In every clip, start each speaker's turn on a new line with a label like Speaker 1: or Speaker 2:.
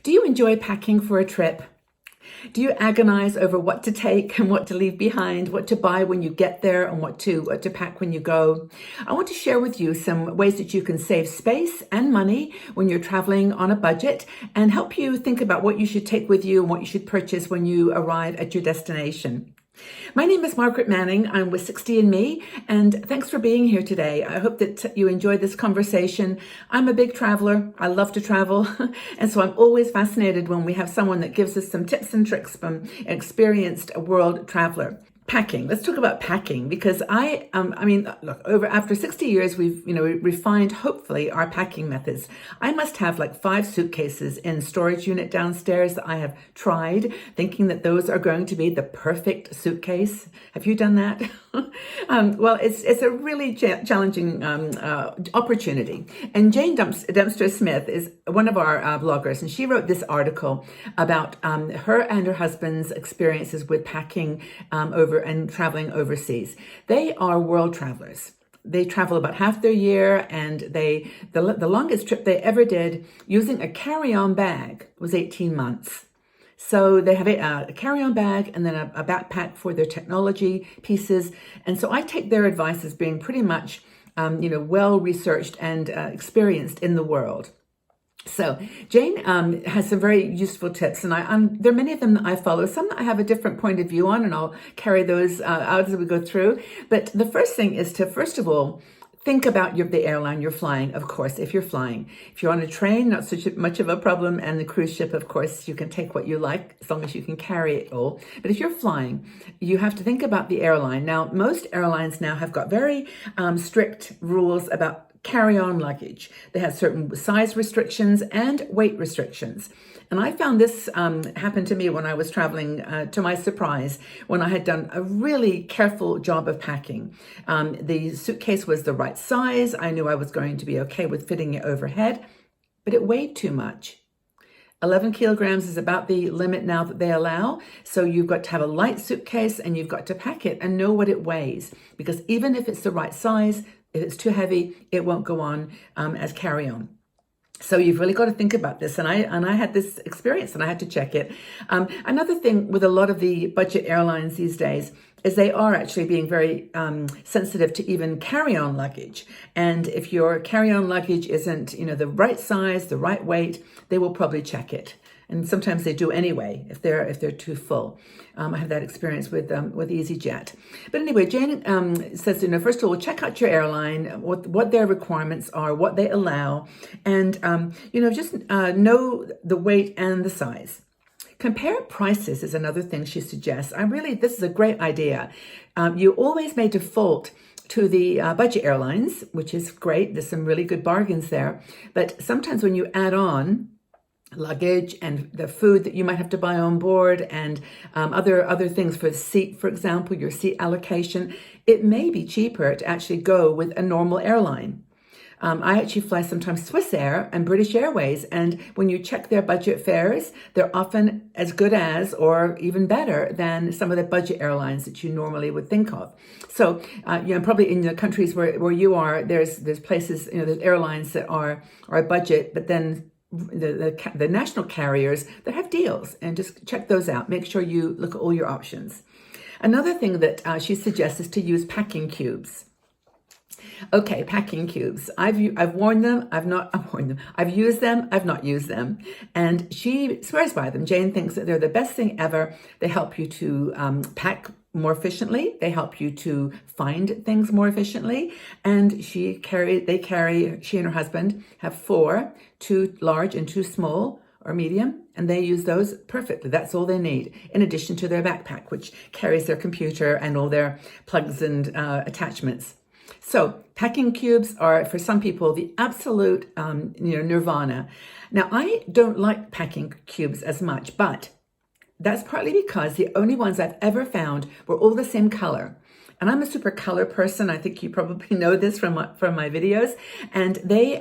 Speaker 1: Do you enjoy packing for a trip? Do you agonize over what to take and what to leave behind, what to buy when you get there and what to pack when you go? I want to share with you some ways that you can save space and money when you're traveling on a budget and help you think about what you should take with you and what you should purchase when you arrive at your destination. My name is Margaret Manning. I'm with 60andMe, and thanks for being here today. I hope that you enjoyed this conversation. I'm a big traveler. I love to travel, and so I'm always fascinated when we have someone that gives us some tips and tricks from an experienced world traveler. Packing. Let's talk about packing because look, after 60 years, we've refined hopefully our packing methods. I must have like 5 suitcases in storage unit downstairs that I have tried, thinking that those are going to be the perfect suitcase. Have you done that? Well, it's a really challenging opportunity. And Jane Dempster Smith is one of our bloggers, and she wrote this article about her and her husband's experiences with packing over and traveling overseas. They are world travelers. They travel about half their year, and the longest trip they ever did using a carry-on bag was 18 months. So they have a carry-on bag and then a backpack for their technology pieces. And so I take their advice as being pretty much, well-researched and experienced in the world. So Jane has some very useful tips, and there are many of them that I follow. Some that I have a different point of view on, and I'll carry those out as we go through. But the first thing is to, first of all, think about the airline you're flying, of course, if you're flying. If you're on a train, not such much of a problem, and the cruise ship, of course, you can take what you like as long as you can carry it all. But if you're flying, you have to think about the airline. Now, most airlines now have got very strict rules about carry-on luggage. They have certain size restrictions and weight restrictions. And I found this happen to me when I was traveling, to my surprise, when I had done a really careful job of packing. The suitcase was the right size. I knew I was going to be okay with fitting it overhead, but it weighed too much. 11 kilograms is about the limit now that they allow. So you've got to have a light suitcase and you've got to pack it and know what it weighs. Because even if it's the right size, if it's too heavy, it won't go on as carry-on. So you've really got to think about this. And I had this experience and I had to check it. Another thing with a lot of the budget airlines these days is they are actually being very sensitive to even carry-on luggage. And if your carry-on luggage isn't, the right size, the right weight, they will probably check it. And sometimes they do anyway if they're too full. I have that experience with EasyJet. But anyway, Jane says, first of all, check out your airline, what their requirements are, what they allow, and just know the weight and the size. Compare prices is another thing she suggests. This is a great idea. You always may default to the budget airlines, which is great. There's some really good bargains there. But sometimes when you add on luggage and the food that you might have to buy on board and other things for the seat, for example, your seat allocation, it may be cheaper to actually go with a normal airline. I actually fly sometimes Swissair and British Airways, and when you check their budget fares, they're often as good as or even better than some of the budget airlines that you normally would think of. So, probably in the countries where you are, there's places, there's airlines that are budget, but then the national carriers that have deals, and just check those out. Make sure you look at all your options. Another thing that she suggests is to use packing cubes. Okay, packing cubes. I've worn them. I've not worn them. I've used them. I've not used them. And she swears by them. Jane thinks that they're the best thing ever. They help you to pack more efficiently. They help you to find things more efficiently. And she and her husband have 4, 2 large and 2 small or medium, and they use those perfectly. That's all they need, in addition to their backpack, which carries their computer and all their plugs and attachments. So packing cubes are, for some people, the absolute nirvana. Now, I don't like packing cubes as much, but that's partly because the only ones I've ever found were all the same color. And I'm a super color person. I think you probably know this from my videos. And they,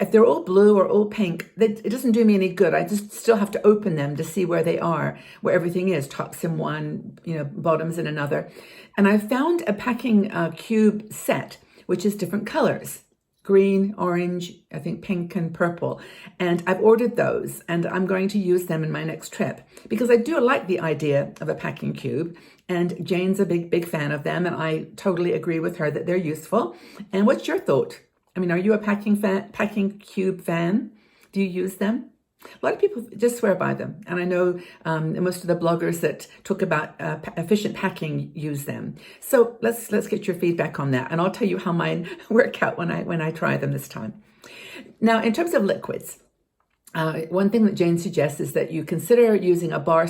Speaker 1: if they're all blue or all pink, it doesn't do me any good. I just still have to open them to see where they are, where everything is, tops in one, bottoms in another. And I found a packing cube set, which is different colors. green, orange, I think pink and purple. And I've ordered those and I'm going to use them in my next trip because I do like the idea of a packing cube. And Jane's a big fan of them. And I totally agree with her that they're useful. And what's your thought? I mean, are you a packing cube fan? Do you use them? A lot of people just swear by them. And I know most of the bloggers that talk about efficient packing use them. So let's get your feedback on that. And I'll tell you how mine work out when I try them this time. Now, in terms of liquids, one thing that Jane suggests is that you consider using a bar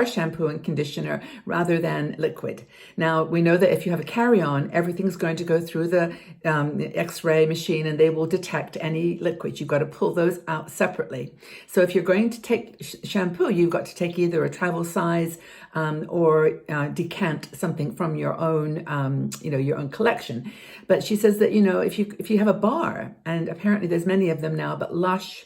Speaker 1: shampoo and conditioner rather than liquid. Now, we know that if you have a carry-on, everything's going to go through the X-ray machine and they will detect any liquids. You've got to pull those out separately. So if you're going to take shampoo, you've got to take either a travel size or decant something from your own, your own collection. But she says that, if you have a bar, and apparently there's many of them now, but Lush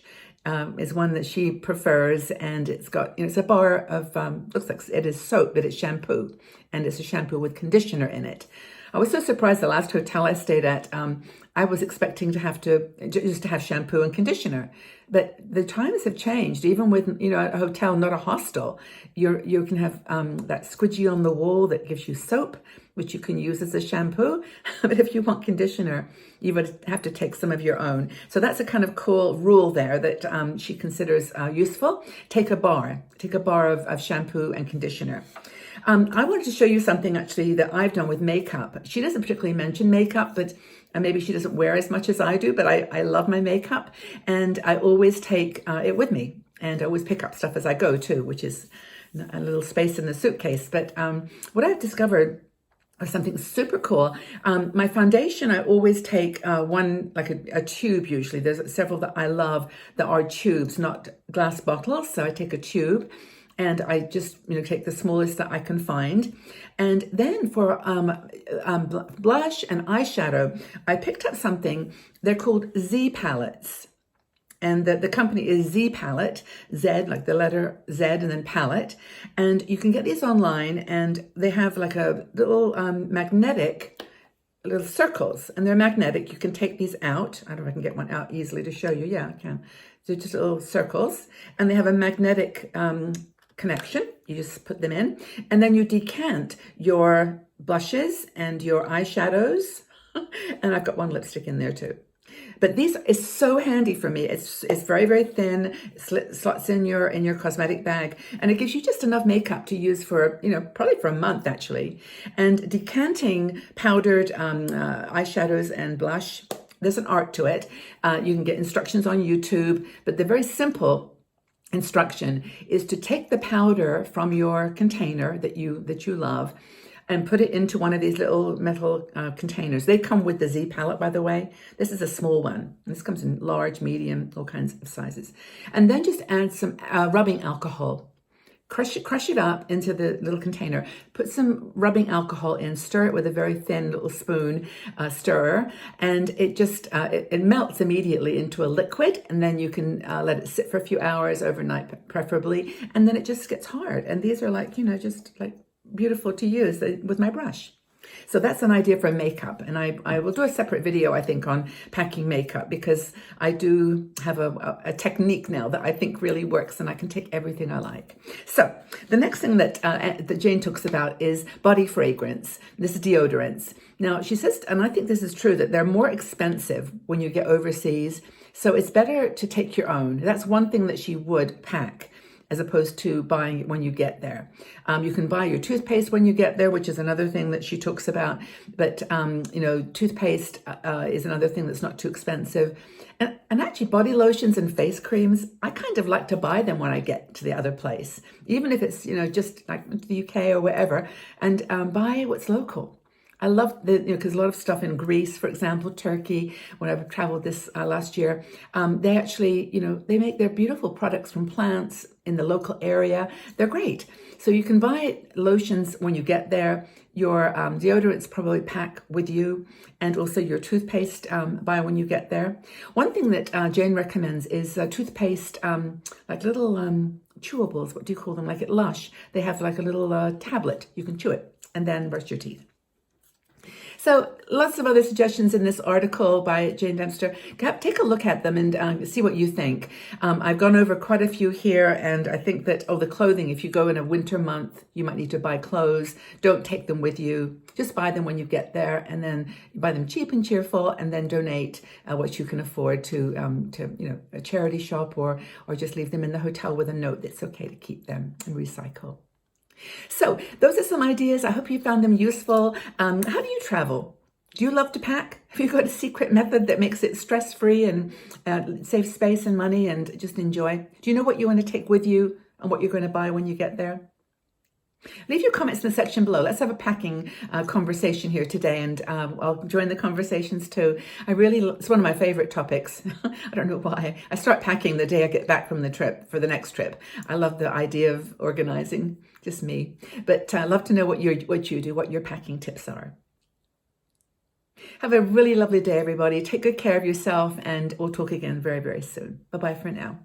Speaker 1: is one that she prefers, and it's got, it's a bar of, looks like it is soap, but it's shampoo, and it's a shampoo with conditioner in it. I was so surprised the last hotel I stayed at, I was expecting to have just to have shampoo and conditioner, but the times have changed. Even with, a hotel, not a hostel, you can have that squidgy on the wall that gives you soap, which you can use as a shampoo. But if you want conditioner, you would have to take some of your own. So that's a kind of cool rule there that she considers useful. Take a bar of shampoo and conditioner. I wanted to show you something actually that I've done with makeup. She doesn't particularly mention makeup, but maybe she doesn't wear as much as I do, but I love my makeup and I always take it with me, and I always pick up stuff as I go too, which is a little space in the suitcase. But what I've discovered is something super cool. My foundation, I always take one, like a tube usually. There's several that I love that are tubes, not glass bottles. So I take a tube and I just, take the smallest that I can find. And then for blush and eyeshadow, I picked up something, they're called Z palettes. And the company is Z Palette, Z, like the letter Z and then palette. And you can get these online, and they have like a little magnetic, little circles, and they're magnetic. You can take these out. I don't know if I can get one out easily to show you. Yeah, I can. They're just little circles, and they have a magnetic connection. You just put them in, and then you decant your blushes and your eyeshadows. And I've got one lipstick in there too. But these is so handy for me. It's very, very thin. It slots in your cosmetic bag, and it gives you just enough makeup to use for, probably for a month actually. And decanting powdered eyeshadows and blush, there's an art to it. You can get instructions on YouTube, but the very simple instruction is to take the powder from your container that you love and put it into one of these little metal containers. They come with the Z palette, by the way. This is a small one. This comes in large, medium, all kinds of sizes. And then just add some rubbing alcohol. Crush it up into the little container. Put some rubbing alcohol in, stir it with a very thin little spoon stirrer, and it just, it melts immediately into a liquid, and then you can let it sit for a few hours, overnight preferably, and then it just gets hard. And these are like, just like beautiful to use with my brush. So that's an idea for makeup, and I will do a separate video, I think, on packing makeup, because I do have a technique now that I think really works, and I can take everything I like. So the next thing that Jane talks about is body fragrance. This is deodorants. Now she says, and I think this is true, that they're more expensive when you get overseas, so it's better to take your own. That's one thing that she would pack, as opposed to buying it when you get there. You can buy your toothpaste when you get there, which is another thing that she talks about. But, toothpaste is another thing that's not too expensive. And actually body lotions and face creams, I kind of like to buy them when I get to the other place, even if it's, just like the UK or wherever, and buy what's local. I love because a lot of stuff in Greece, for example, Turkey, when I've traveled this last year, they actually, they make their beautiful products from plants in the local area. They're great. So you can buy lotions when you get there. Your deodorants probably pack with you, and also your toothpaste buy when you get there. One thing that Jane recommends is toothpaste, like little chewables. What do you call them? Like at Lush, they have like a little tablet. You can chew it and then brush your teeth. So lots of other suggestions in this article by Jane Dempster. Take a look at them and see what you think. I've gone over quite a few here, and I think that, the clothing, if you go in a winter month, you might need to buy clothes. Don't take them with you. Just buy them when you get there, and then you buy them cheap and cheerful, and then donate what you can afford to a charity shop, or just leave them in the hotel with a note that's okay to keep them and recycle. So those are some ideas. I hope you found them useful. How do you travel? Do you love to pack? Have you got a secret method that makes it stress-free and saves space and money and just enjoy? Do you know what you want to take with you and what you're going to buy when you get there? Leave your comments in the section below. Let's have a packing conversation here today, and I'll join the conversations too. It's one of my favorite topics. I don't know why. I start packing the day I get back from the trip, for the next trip. I love the idea of organizing, just me. But I love to know what you do, what your packing tips are. Have a really lovely day, everybody. Take good care of yourself, and we'll talk again very, very soon. Bye-bye for now.